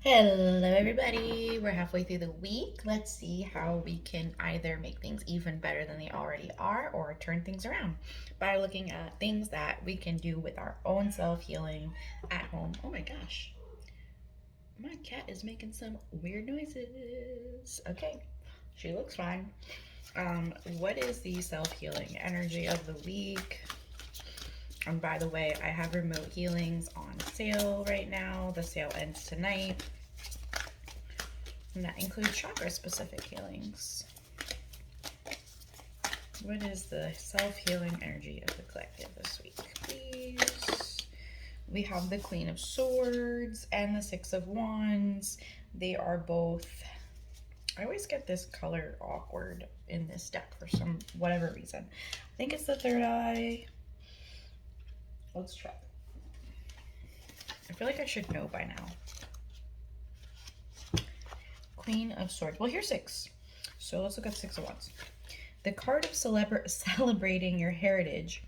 Hello, everybody. We're halfway through the week. Let's see how we can either make things even better than they already are or turn things around by looking at things that we can do with our own self healing at home. Oh my gosh, my cat is making some weird noises. Okay, she looks fine. what is the self healing energy of the week? And by the way, I have remote healings on sale right now. The sale ends tonight. And that includes chakra specific healings. What is the self healing energy of the collective this week, please? We have the Queen of Swords and the Six of Wands. They are both. I always get this color awkward in this deck for some whatever reason. I think it's the third eye. Let's check. I feel like I should know by now. Queen of Swords. Well, here's six. So let's look at Six of Wands. The card of celebrating your heritage.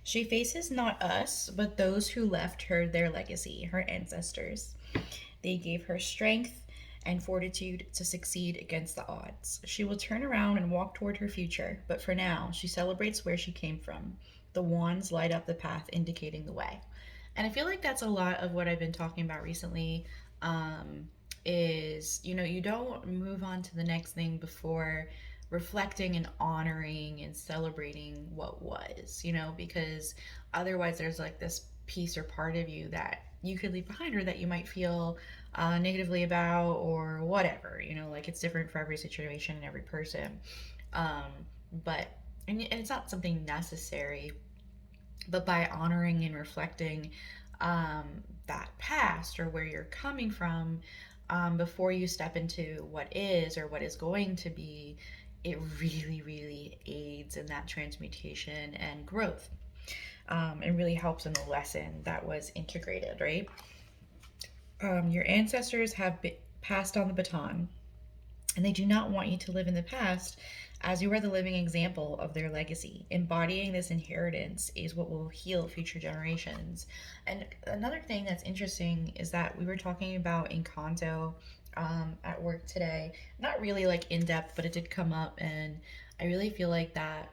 She faces not us, but those who left her their legacy, her ancestors. They gave her strength and fortitude to succeed against the odds. She will turn around and walk toward her future, but for now, she celebrates where she came from. The wands light up the path, indicating the way. And I feel like that's a lot of what I've been talking about recently. Is you don't move on to the next thing before reflecting and honoring and celebrating what was, because otherwise there's like this piece or part of you that you could leave behind or that you might feel negatively about or whatever, like it's different for every situation and every person. um, but and it's not something necessary, but by honoring and reflecting um, that past or where you're coming from, before you step into what is or what is going to be, it really, really aids in that transmutation and growth. And really helps in the lesson that was integrated, right? Your ancestors have passed on the baton, and they do not want you to live in the past, as you are the living example of their legacy. Embodying this inheritance is what will heal future generations. And another thing that's interesting is that we were talking about Encanto at work today. Not really like in depth, but it did come up, and I really feel like that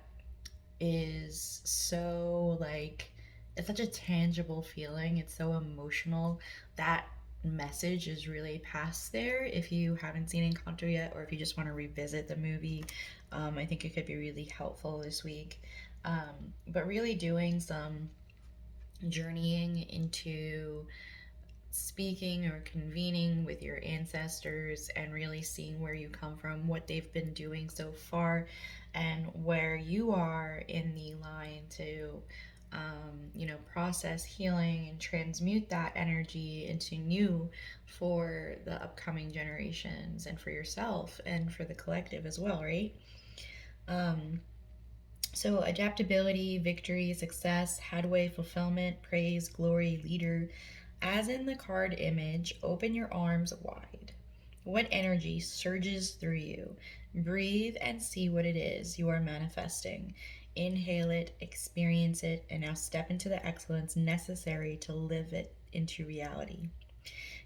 is so like it's such a tangible feeling. It's so emotional. That message is really passed there. If you haven't seen Encanto yet, or if you just want to revisit the movie, I think it could be really helpful this week. But really doing some journeying into speaking or convening with your ancestors and really seeing where you come from, what they've been doing so far, and where you are in the line to, process healing and transmute that energy into new for the upcoming generations and for yourself and for the collective as well, right? Um, so, adaptability, victory, success, headway, fulfillment, praise, glory, leader. As in the card image, open your arms wide. What energy surges through you? Breathe and see what it is you are manifesting. Inhale it, experience it, and now step into the excellence necessary to live it into reality.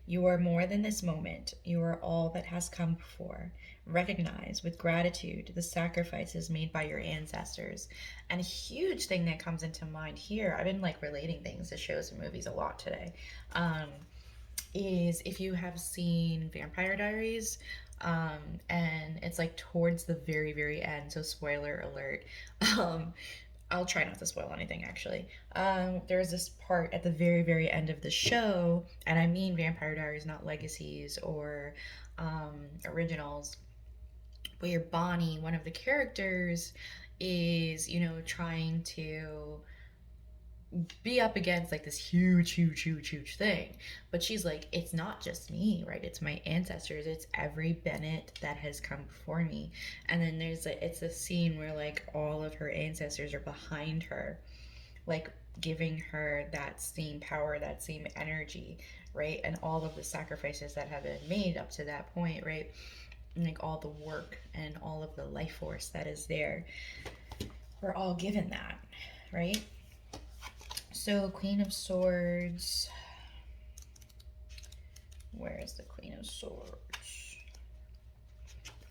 You are more than this moment. You are all that has come before. Recognize with gratitude the sacrifices made by your ancestors. And a huge thing that comes into mind here, I've been like relating things to shows and movies a lot today, um, is if you have seen Vampire Diaries, and it's like towards the very, very end, so spoiler alert. Um, I'll try not to spoil anything actually. There's this part at the very, very end of the show, and I mean Vampire Diaries, not Legacies or originals, where Bonnie, one of the characters, is, trying to be up against like this huge, huge, huge, huge thing. But she's like, it's not just me, right? It's my ancestors. It's every Bennett that has come before me. And then it's a scene where like all of her ancestors are behind her, like giving her that same power, that same energy, right? And all of the sacrifices that have been made up to that point, right? And like all the work and all of the life force that is there. We're all given that, right? So, Queen of Swords. Where is the Queen of Swords?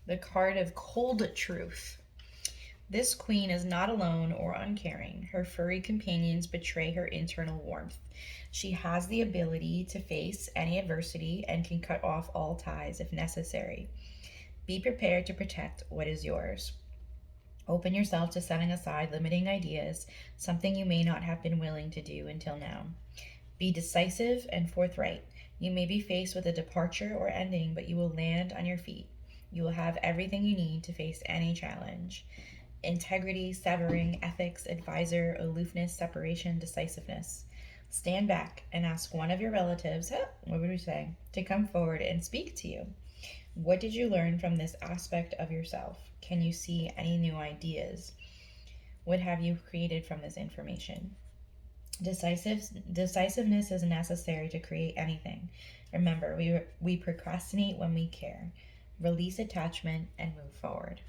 The card of cold truth. This queen is not alone or uncaring. Her furry companions betray her internal warmth. She has the ability to face any adversity and can cut off all ties if necessary. Be prepared to protect what is yours. Open yourself to setting aside limiting ideas, something you may not have been willing to do until now. Be decisive and forthright. You may be faced with a departure or ending, but you will land on your feet. You will have everything you need to face any challenge. Integrity, severing, ethics, advisor, aloofness, separation, decisiveness. Stand back and ask one of your relatives, what would we say, to come forward and speak to you. What did you learn from this aspect of yourself? Can you see any new ideas? What have you created from this information? Decisiveness is necessary to create anything. Remember, we procrastinate when we care. Release attachment and move forward.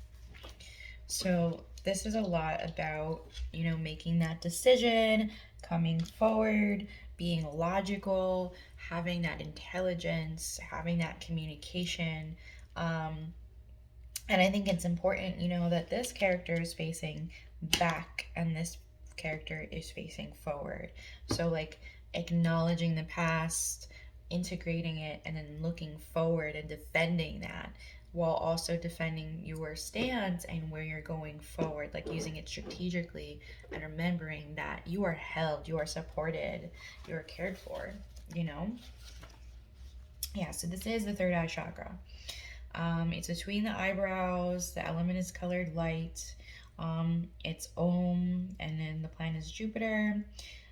So this is a lot about, making that decision, coming forward, being logical, having that intelligence, having that communication. And I think it's important, that this character is facing back and this character is facing forward. So, like, acknowledging the past, integrating it, and then looking forward and defending that while also defending your stance and where you're going forward, like using it strategically and remembering that you are held, you are supported, you are cared for, you know? Yeah, so this is the third eye chakra. It's between the eyebrows. The element is colored light. It's Om, and then the planet is Jupiter,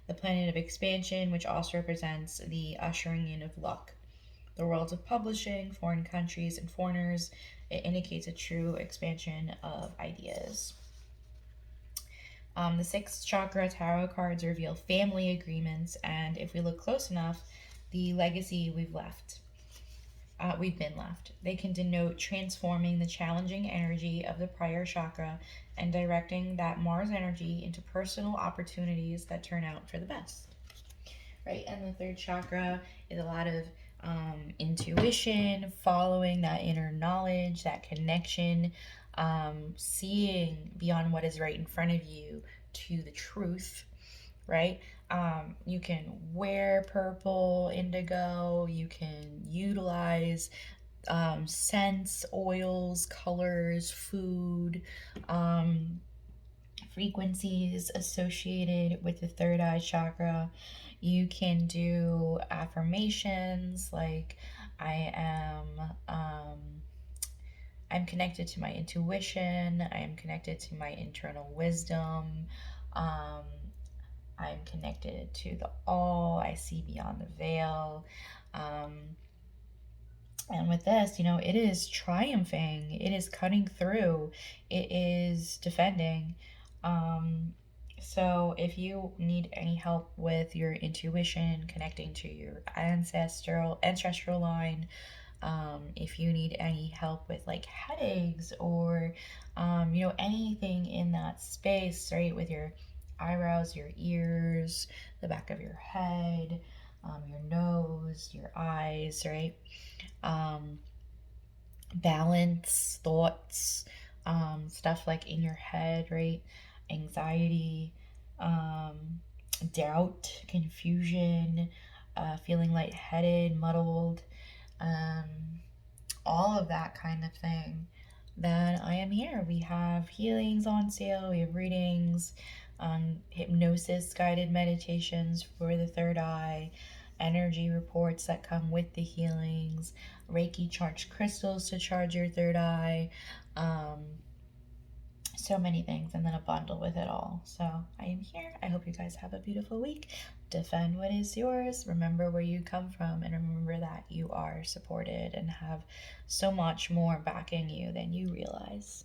the planet of expansion, which also represents the ushering in of luck. The worlds of publishing, foreign countries, and foreigners. It indicates a true expansion of ideas. The sixth chakra tarot cards reveal family agreements, and if we look close enough, the legacy we've been left. They can denote transforming the challenging energy of the prior chakra and directing that Mars energy into personal opportunities that turn out for the best. Right? And the third chakra is a lot of intuition, following that inner knowledge, that connection, seeing beyond what is right in front of you to the truth, right? You can wear purple, indigo, you can utilize scents, oils, colors, food, frequencies associated with the third eye chakra. You can do affirmations like I am I'm connected to my intuition, I am connected to my internal wisdom, um, I'm connected to the all, I see beyond the veil. And with this, it is triumphing, it is cutting through, it is defending. So if you need any help with your intuition, connecting to your ancestral line, if you need any help with like headaches or anything in that space, right, with your eyebrows, your ears, the back of your head, your nose, your eyes, right, balance, thoughts, stuff like in your head, right, anxiety, um, doubt, confusion, feeling lightheaded, muddled, um, all of that kind of thing, then I am here. We have healings on sale, we have readings, hypnosis guided meditations for the third eye, energy reports that come with the healings, Reiki charged crystals to charge your third eye, so many things, and then a bundle with it all. So I am here. I hope you guys have a beautiful week. Defend what is yours. Remember where you come from, and remember that you are supported and have so much more backing you than you realize.